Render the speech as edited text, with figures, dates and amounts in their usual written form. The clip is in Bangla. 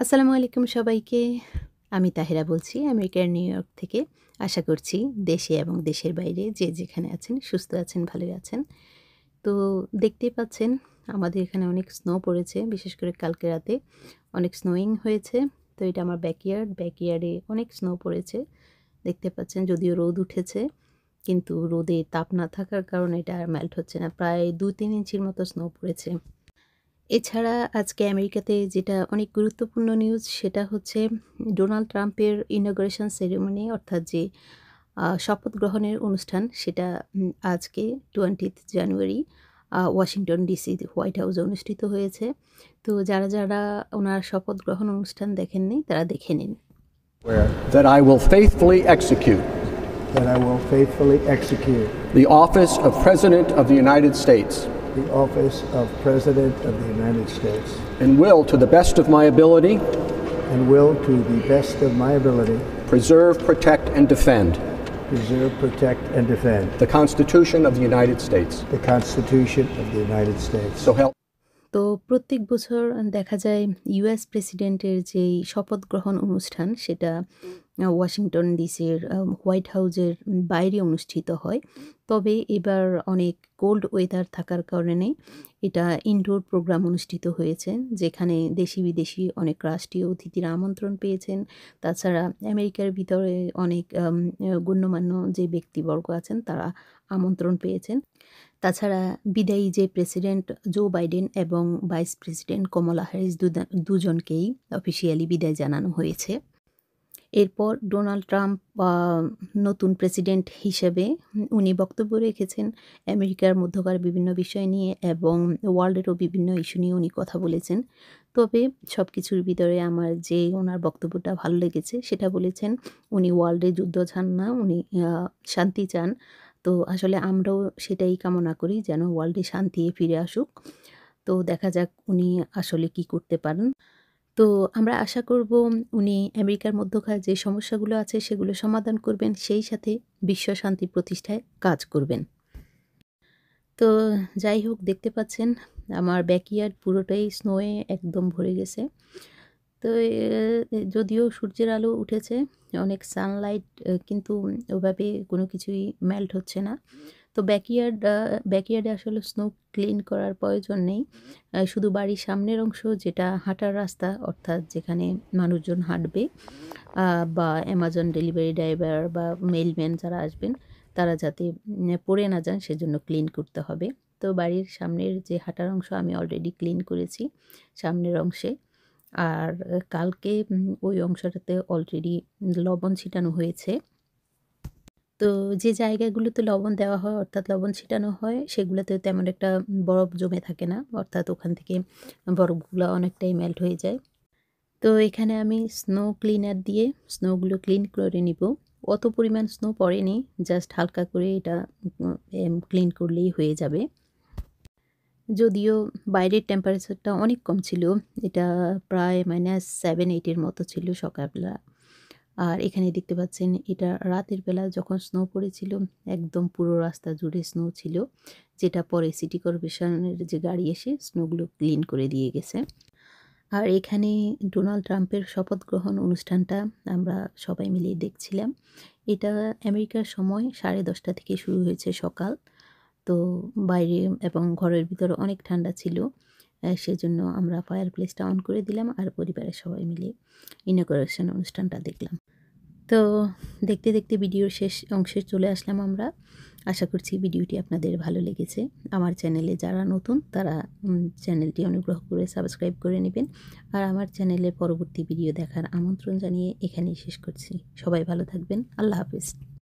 আসসালামু আলাইকুম সবাইকে। আমি তাহিরা বলছি আমেরিকার নিউ ইয়র্ক থেকে। আশা করছি দেশে এবং দেশের বাইরে যে যেখানে আছেন সুস্থ আছেন, ভালোই আছেন। তো দেখতেই পাচ্ছেন আমাদের এখানে অনেক স্নো পড়েছে। বিশেষ করে কালকে রাতে অনেক স্নোইং হয়েছে। তো এটা আমার ব্যাকইয়ার্ড। ব্যাকইয়ার্ডে অনেক স্নো পড়েছে। দেখতে পাচ্ছেন যদিও রোদ উঠেছে কিন্তু রোদে তাপ না থাকার কারণে এটা আর মেল্ট হচ্ছে না। প্রায় ২-৩ ইঞ্চির মতো স্নো পড়েছে। এছাড়া আজকে আমেরিকাতে যেটা অনেক গুরুত্বপূর্ণ নিউজ সেটা হচ্ছে ডোনাল্ড ট্রাম্পের ইনঅগ্রেশন সেরেমনি অর্থাৎ যে শপথ গ্রহণের অনুষ্ঠান সেটা আজকে 20th জানুয়ারি ওয়াশিংটন ডিসি হোয়াইট হাউসে অনুষ্ঠিত হয়েছে। তো যারা ওনার শপথ গ্রহণ অনুষ্ঠান দেখেননি তারা দেখে নিন। That I will faithfully execute the office of President of the United States and will, to the best of my ability, preserve, protect, and defend the Constitution of the United States. So help. তো প্রত্যেক বছর দেখা যায় ইউএস প্রেসিডেন্টের যেই শপথ গ্রহণ অনুষ্ঠান সেটা ওয়াশিংটন ডিসির হোয়াইট হাউসের বাইরে অনুষ্ঠিত হয়। তবে এবার অনেক কোল্ড ওয়েদার থাকার কারণে এটা ইনডোর প্রোগ্রাম অনুষ্ঠিত হয়েছে, যেখানে দেশি বিদেশি অনেক রাষ্ট্রীয় অতিথিরা আমন্ত্রণ পেয়েছেন। তাছাড়া আমেরিকার ভিতরে অনেক গণ্যমান্য যে ব্যক্তিবর্গ আছেন তারা আমন্ত্রণ পেয়েছেন। তাছাড়া বিদায়ী যে প্রেসিডেন্ট জো বাইডেন এবং ভাইস প্রেসিডেন্ট কমলা হ্যারিস দুজনকেই অফিসিয়ালি বিদায় জানানো হয়েছে। এরপর ডোনাল্ড ট্রাম্প নতুন প্রেসিডেন্ট হিসেবে উনি বক্তব্য রেখেছেন আমেরিকার মধ্যকার বিভিন্ন বিষয় নিয়ে এবং ওয়ার্ল্ডেরও বিভিন্ন ইস্যু নিয়ে উনি কথা বলেছেন। তবে সব কিছুর ভিতরে আমার যে ওনার বক্তব্যটা ভালো লেগেছে সেটা বলেছেন উনি ওয়ার্ল্ডে যুদ্ধ চান না, উনি শান্তি চান। তো আসলে আমরাও সেটাই কামনা করি যেন ওয়ার্ল্ডে শান্তি ফিরে আসুক। তো দেখা যাক উনি আসলে কি করতে পারেন। তো আমরা আশা করব উনি আমেরিকার মধ্যকার যে সমস্যাগুলো আছে সেগুলো সমাধান করবেন, সেই সাথে বিশ্ব শান্তি প্রতিষ্ঠায় কাজ করবেন। তো যাই হোক, দেখতে পাচ্ছেন আমার ব্যাকইয়ার্ড পুরোটাই স্নোয়ে একদম ভরে গেছে। তো যদিও সূর্যের আলো উঠেছে, অনেক কিন্তু ওভাবে কোনো কিছুই মেল্ট হচ্ছে না। তো ব্যাকইয়ার্ডে আসলে স্নো ক্লিন করার প্রয়োজন নেই। শুধু বাড়ির সামনের অংশ যেটা হাঁটার রাস্তা অর্থাৎ যেখানে মানুষজন হাঁটবে বা অ্যামাজন ডেলিভারি ড্রাইভার বা মেইলম্যান যারা আসবেন তারা যাতে পড়ে না যান সেজন্য ক্লিন করতে হবে। তো বাড়ির সামনের যে হাঁটার অংশ আমি অলরেডি ক্লিন করেছি সামনের অংশে। আর কালকে ওই অংশটাতে অলরেডি লবণ ছিটানো হয়েছে। তো যে জায়গাগুলোতে লবণ দেওয়া হয় অর্থাৎ লবণ ছিটানো হয় সেগুলোতে তেমন একটা বরফ জমে থাকে না, অর্থাৎ ওখান থেকে বরফগুলো অনেকটাই মেল্ট হয়ে যায়। তো এখানে আমি স্নো ক্লিনার দিয়ে স্নোগুলো ক্লিন করে নিব। অত পরিমাণ স্নো পড়েনি, জাস্ট হালকা করে এটা ক্লিন করলেই হয়ে যাবে। যদিও বাইরের টেম্পারেচারটা অনেক কম ছিল, এটা প্রায় -7-8 এর মতো ছিল সকালবেলা। আর এখানে দেখতে পাচ্ছেন এটা রাতের বেলা যখন স্নো পড়েছিল একদম পুরো রাস্তা জুড়ে স্নো ছিল, যেটা পরে সিটি কর্পোরেশনের যে গাড়ি এসে স্নোগুলো ক্লিন করে দিয়ে গেছে। আর এখানে ডোনাল্ড ট্রাম্পের শপথ গ্রহণ অনুষ্ঠানটা আমরা সবাই মিলে দেখছিলাম। এটা আমেরিকার সময় 10:30 থেকে শুরু হয়েছে সকাল। তো বাইরে এবং ঘরের ভিতরে অনেক ঠান্ডা ছিল। সেজন্য আমরা ফায়ার প্লেসটা অন করে দিলাম আর পরিবারের সবাই মিলে ইনঅগ্রেশন অনুষ্ঠানটা দেখলাম। তো দেখতে দেখতে ভিডিওর শেষ অংশে চলে আসলাম আমরা। আশা করছি ভিডিওটি আপনাদের ভালো লেগেছে। আমার চ্যানেলে যারা নতুন তারা চ্যানেলটি অনুগ্রহ করে সাবস্ক্রাইব করে নেবেন। আর আমার চ্যানেলে পরবর্তী ভিডিও দেখার আমন্ত্রণ জানিয়ে এখানেই শেষ করছি। সবাই ভালো থাকবেন। আল্লাহ হাফেজ।